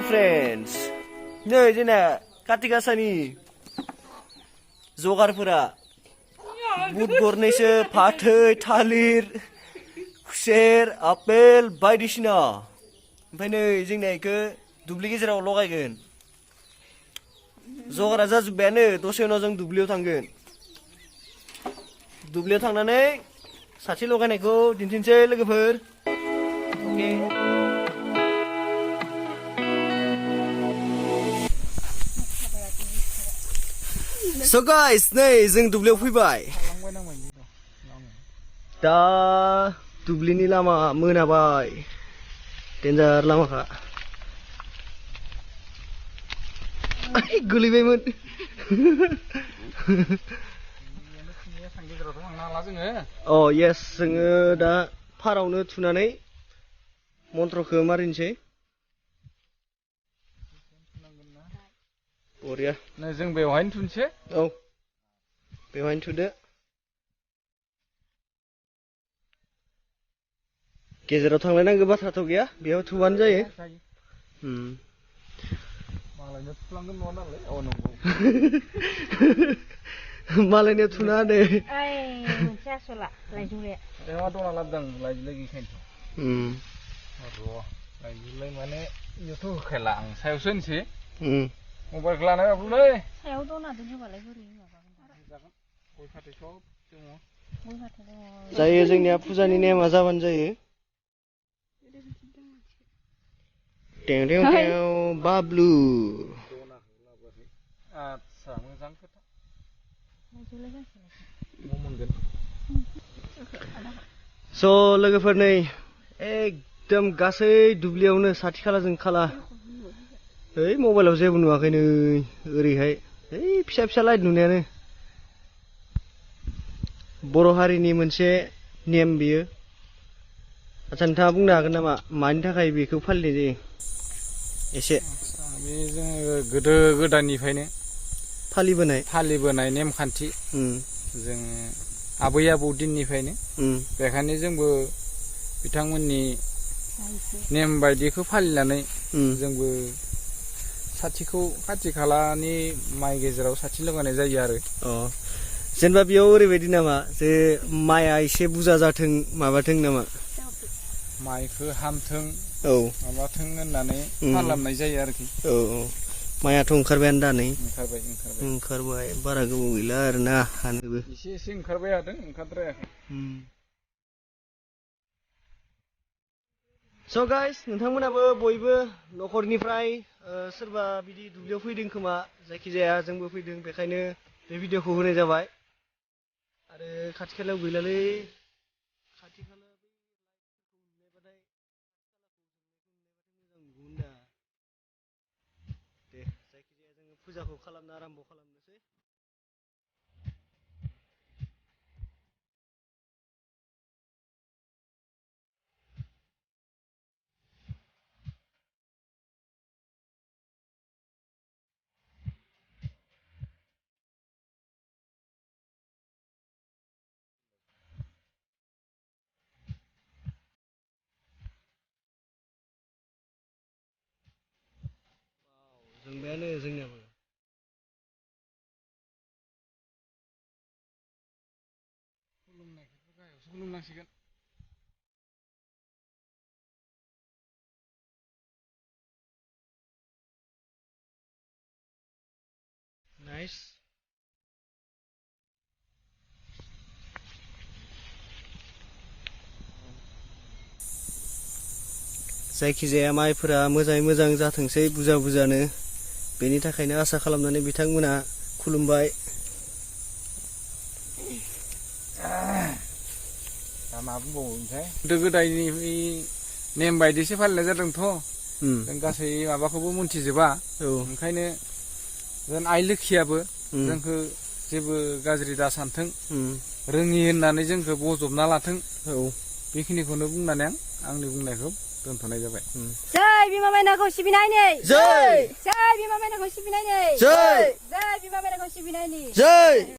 friends नै जोंना काति गासानि जगारफोरा बुट गरनैसो फाथै थालिर खुसेर आपेल बायदिसिना ओमफ्राय नै जोंना इखो दुब्लि गेजेराव लगायगोन जगारा जाजोब्बायानो दसे उनाव जों दुब्लियाव थांगोन दुब्लियाव थांनानै साथि लगायनायखौ दिन्थिनोसै लोगोफोर अके So guys, नै जों दुब्लियाव फैबाय दा दुब्लिनि लामा मोनाबाय डेन्जार लामाखा गोलैबायमोन अ येस जोङो दा फारावनो थुनानै मन्त्रखौ मारिनोसै बरिया जों बेवहायनो थुनसै औ बेवहायनो थुदो गेजेराव थांलायनांगौ बाथ्राथ' गैया बेयाव थुबानो जायो मालायनो थुफ्लांगोन नङा नालाय औ नंगौ मालायनो थुना होदो मोनसे आसला लाइजुलाया मा दना लाबदां लाइजुलाय गैखायनोथ' र' लाइजुलाय माने इयावथ' होखायला आं सायावसो होनसै मबाइलखौ लाना गाबलै सायाव दनाजों होबालाय बोरै माबागोन जागोन गय फाथै सब दङ गय फाथै दङ जायो जोंनिया फुजानि नेमा जाबानो जायो टें टें टें बाब्लु आदसा मोजां खोथा स' लोगोफोर नै एकदम गासै दुब्लियावनो साथि खालाजों खाला ओइ मबाइलाव जेबो नुवाखै नै ओरैहाय ओइ फिसा फिसा लाइट नुनायानो बर' हारिनि मोनसे नेम बियो आच्छा नोंथाङा बुंनो हागोन नामा मानि थाखाय बेखौ फालिनाय जायो एसे बे जोङो गोदो गोदायनिफ्रायनो फालिबोनाय नेमखान्थि जों आबै आबौ दिननिफ्रायनो बेखायनो जोंबो बिथांमोननि नेम बायदिखौ फालिनानै जोंबो साथिखौ खाथि खालानि माइ गेजेराव साथि लगायनाय जायो आरो जेनेबा बेयाव ओरैबायदि नामा जे माइआ एसे बुरजा जाथों माबाथों नामा माइखौ हामथों माबाथों होननानै खालामनाय जायो आरोखि माइआथ' ओंखारबायानो दा नै ओंखारबाय बारा गोबाव गैला आरोना हानोबो एसे ओंखारबाय हादों ओंखारद्रायाखै स' गाइस नोंथांमोनाबो बयबो न'खरनिफ्राय सोरबा बिदि दुब्लियाव फैदों खोमा जायखिजाया जोंबो फैदों बेखायनो बे भिडिअखौ होनाय जाबाय आरो खाथि खालायाव गैलालै खाथि खाला नुनायबाथाय मोजां नुगौमोन दा दे जायखिजाया जोङो फुजाखौ खालामनो आराम्भ' खालामनोसै जोंबायानो जोंनियाबो खुलुमनांसिगोन नाइस जायखिजाया माइफोरा मोजाङै मोजां जाथोंसै बुरजा बुरजानो बेनि थाखायनो आसा खालामनानै बिथांमोना खुलुमबाय दा मा बुंबावो ओमफ्राय गोदो गोदायनि नेम बायदिसो फालिनाय जादोंथ' जों गासै माबाखौबो मोनथिजोबा ओंखायनो जों आइ लोखियाबो जोंखौ जेबो गाज्रि दा सानथों रोङि होननानै जोंखौ बजबना लाथों बेखिनिखौनो बुंनानै आंनि बुंनायखौ दोनथ'नाय जाबाय जय बिमा मायनावखौ सिबिनायनि जय जय बिमा मायनावखौ सिबिनायनि जय जय बिमा मायनावखौ सिबिनायनि जय